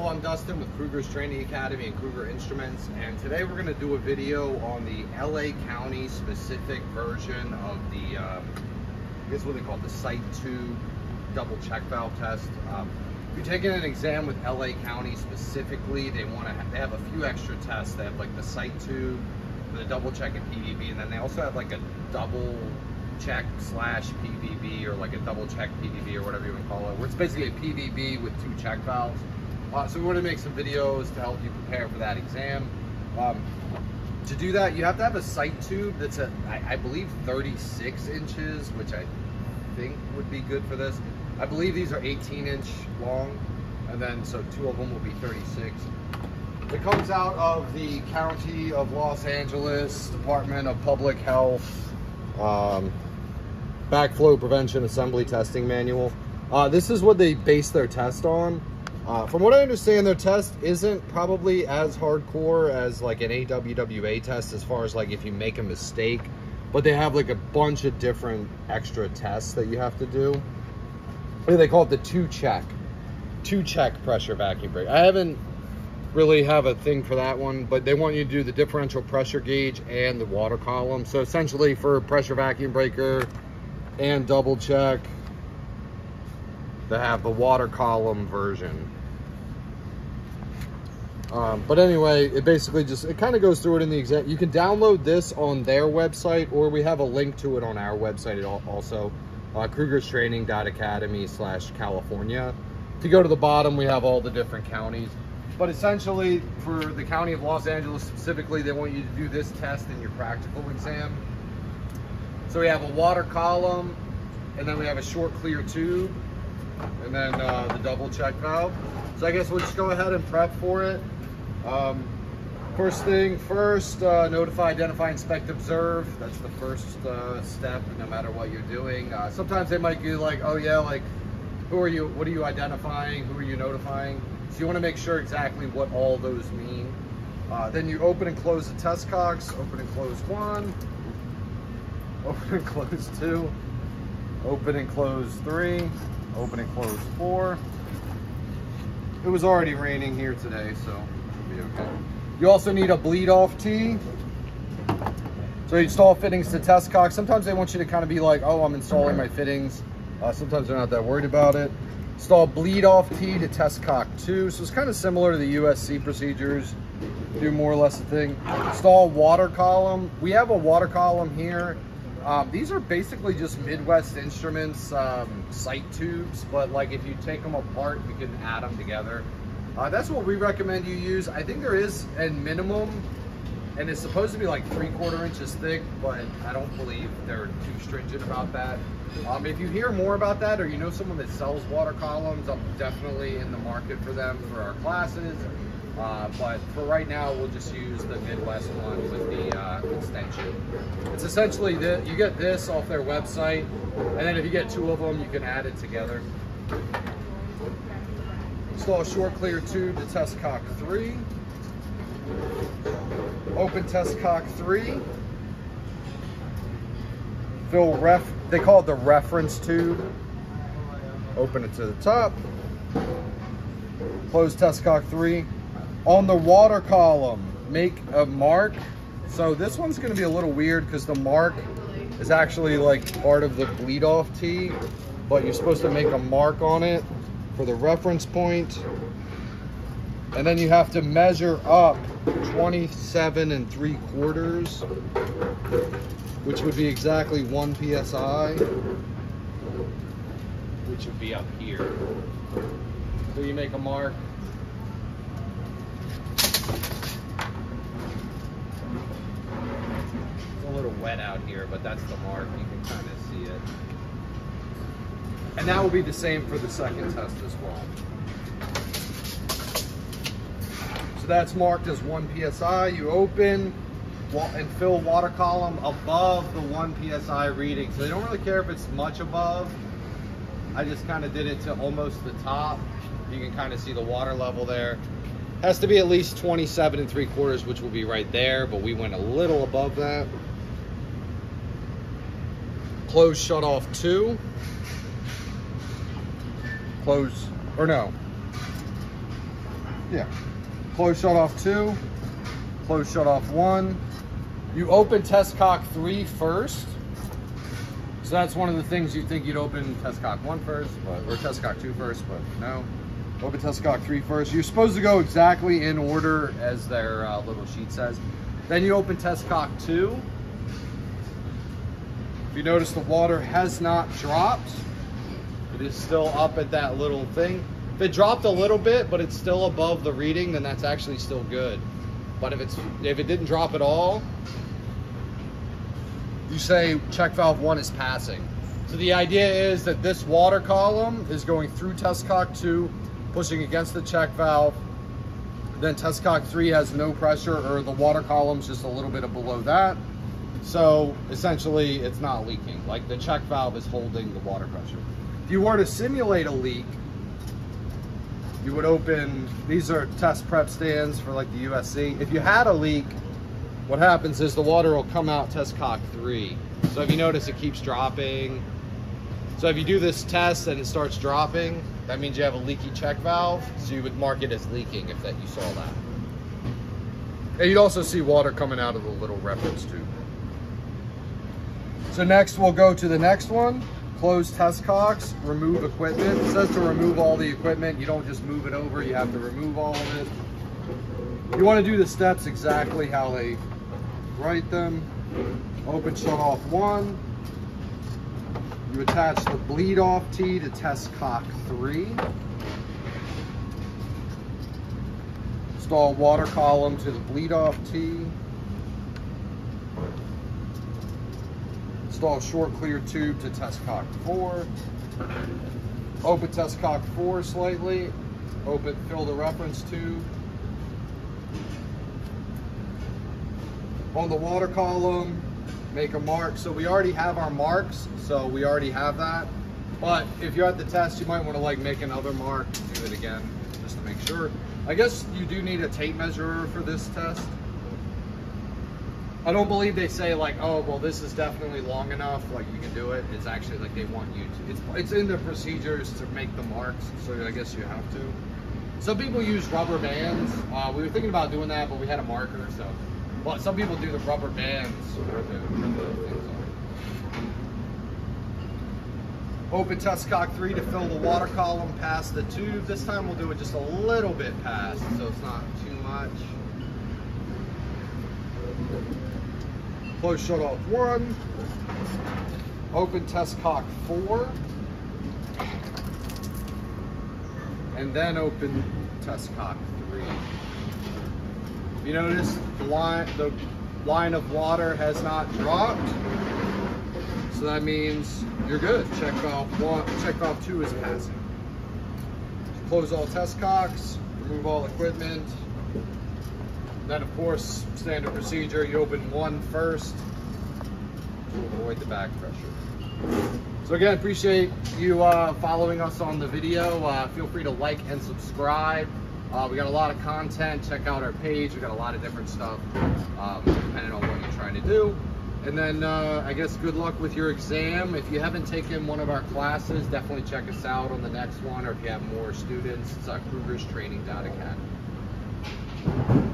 Hello, I'm Dustin with Kruger's Training Academy and Kruger Instruments, and today we're going to do a video on the LA County specific version of the, I guess what they call it, the Sight 2 double check valve test. If you're taking an exam with LA County specifically, they have a few extra tests. They have like the Sight 2, the double check and PVB, and then they also have like a double check slash PVB, or like a double check PVB, or whatever you want to call it, where it's basically a PVB with 2 check valves. So we want to make some videos to help you prepare for that exam. To do that, you have to have a sight tube that's I believe 36 inches, which I think would be good for this. I believe these are 18-inch long, and then so 2 of them will be 36. It comes out of the County of Los Angeles Department of Public Health Backflow Prevention Assembly Testing Manual. This is what they base their test on. From what I understand, their test isn't probably as hardcore as like an AWWA test as far as like if you make a mistake, but they have like a bunch of different extra tests that you have to do. They call it the two check pressure vacuum brake. I haven't really have a thing for that one, but they want you to do the differential pressure gauge and the water column. So essentially for pressure vacuum breaker and double check, they have the water column version. But anyway, it basically it kind of goes through it in the exam. You can download this on their website, or we have a link to it on our website also, krugerstraining.academy/California. If you go to the bottom, we have all the different counties. But essentially, for the County of Los Angeles specifically, they want you to do this test in your practical exam. So we have a water column, and then we have a short clear tube, and then the double check valve. So I guess we'll just go ahead and prep for it. First thing first, notify, identify, inspect, observe. That's the first step, no matter what you're doing. Sometimes they might be like, oh yeah, like, who are you, what are you identifying, who are you notifying? So you want to make sure exactly what all those mean. Then you open and close the test cocks. Open and close 1, open and close 2, open and close 3, open and close 4. It was already raining here today, so it'll be okay. You also need a bleed off tee. So you install fittings to test cock. Sometimes they want you to kind of be like, oh, I'm installing my fittings. Sometimes they're not that worried about it. Install bleed off tee to test cock 2. So it's kind of similar to the USC procedures. Do more or less the thing. Install water column. We have a water column here. These are basically just Midwest Instruments sight tubes, but like if you take them apart, you can add them together. That's what we recommend you use. I think there is a minimum, and it's supposed to be like 3/4 inches thick, but I don't believe they're too stringent about that. If you hear more about that, or you know someone that sells water columns, I'm definitely in the market for them for our classes. But for right now, we'll just use the Midwest one with the extension. It's essentially you get this off their website, and then if you get 2 of them, you can add it together. Install a short clear tube to test cock 3. Open test cock 3. Fill they call it the reference tube. Open it to the top. Close test cock 3. On the water column, make a mark. So this one's going to be a little weird because the mark is actually like part of the bleed off tee, but you're supposed to make a mark on it for the reference point. And then you have to measure up 27 3/4, which would be exactly 1 PSI, which would be up here. So you make a mark. It's a little wet out here, but that's the mark. You can kind of see it. And that will be the same for the second test as well. So that's marked as 1 PSI. You open and fill water column above the 1 PSI reading. So they don't really care if it's much above. I just kind of did it to almost the top. You can kind of see the water level there. Has to be at least 27 3/4, which will be right there, but we went a little above that. Close shut off 2. Close, or no. Yeah. Close shut off 2, close shut off 1. You open test cock 3 first. So that's one of the things you think you'd open test cock 1 first, or test cock 2 first, but no. Open test cock 3 first. You're supposed to go exactly in order as their little sheet says. Then you open test cock 2. If you notice, the water has not dropped. It is still up at that little thing. If it dropped a little bit, but it's still above the reading, then that's actually still good. But if it didn't drop at all, you say check valve 1 is passing. So the idea is that this water column is going through test cock 2, pushing against the check valve. Then test cock 3 has no pressure, or the water column's just a little bit below that. So essentially it's not leaking. Like the check valve is holding the water pressure. If you were to simulate a leak, you would open, these are test prep stands for like the USC. If you had a leak, what happens is the water will come out test cock 3. So if you notice, it keeps dropping. So if you do this test and it starts dropping, that means you have a leaky check valve. So you would mark it as leaking if you saw that. And you'd also see water coming out of the little reference tube. So next we'll go to the next one. Close test cocks, remove equipment. It says to remove all the equipment. You don't just move it over, you have to remove all of it. You want to do the steps exactly how they write them. Open shut off 1. You attach the bleed off tee to test cock 3. Install water column to the bleed off tee. Install short clear tube to test cock 4. Open test cock 4 slightly. Fill the reference tube. On the water column, make a mark. So we already have our marks, so we already have that. But if you're at the test, you might want to like make another mark, do it again, just to make sure. I guess you do need a tape measurer for this test. I don't believe they say like, oh, well, this is definitely long enough, like you can do it. It's actually like they want you to, it's in the procedures to make the marks, so I guess you have to. Some people use rubber bands. We were thinking about doing that, but we had a marker, so. Well, some people do the rubber bands where the things are. Open test cock 3 to fill the water column past the tube. This time we'll do it just a little bit past, so it's not too much. Close shut off 1. Open test cock 4. And then open test cock 3. You notice the line of water has not dropped. So that means you're good. Check valve 2 is passing. Close all test cocks, remove all equipment. Then of course, standard procedure, you open 1 first to avoid the back pressure. So again, appreciate you following us on the video. Feel free to like and subscribe. We got a lot of content. Check out our page. We got a lot of different stuff, depending on what you're trying to do. And then I guess good luck with your exam. If you haven't taken one of our classes, definitely check us out on the next one. Or if you have more students, it's krugerstraining.academy.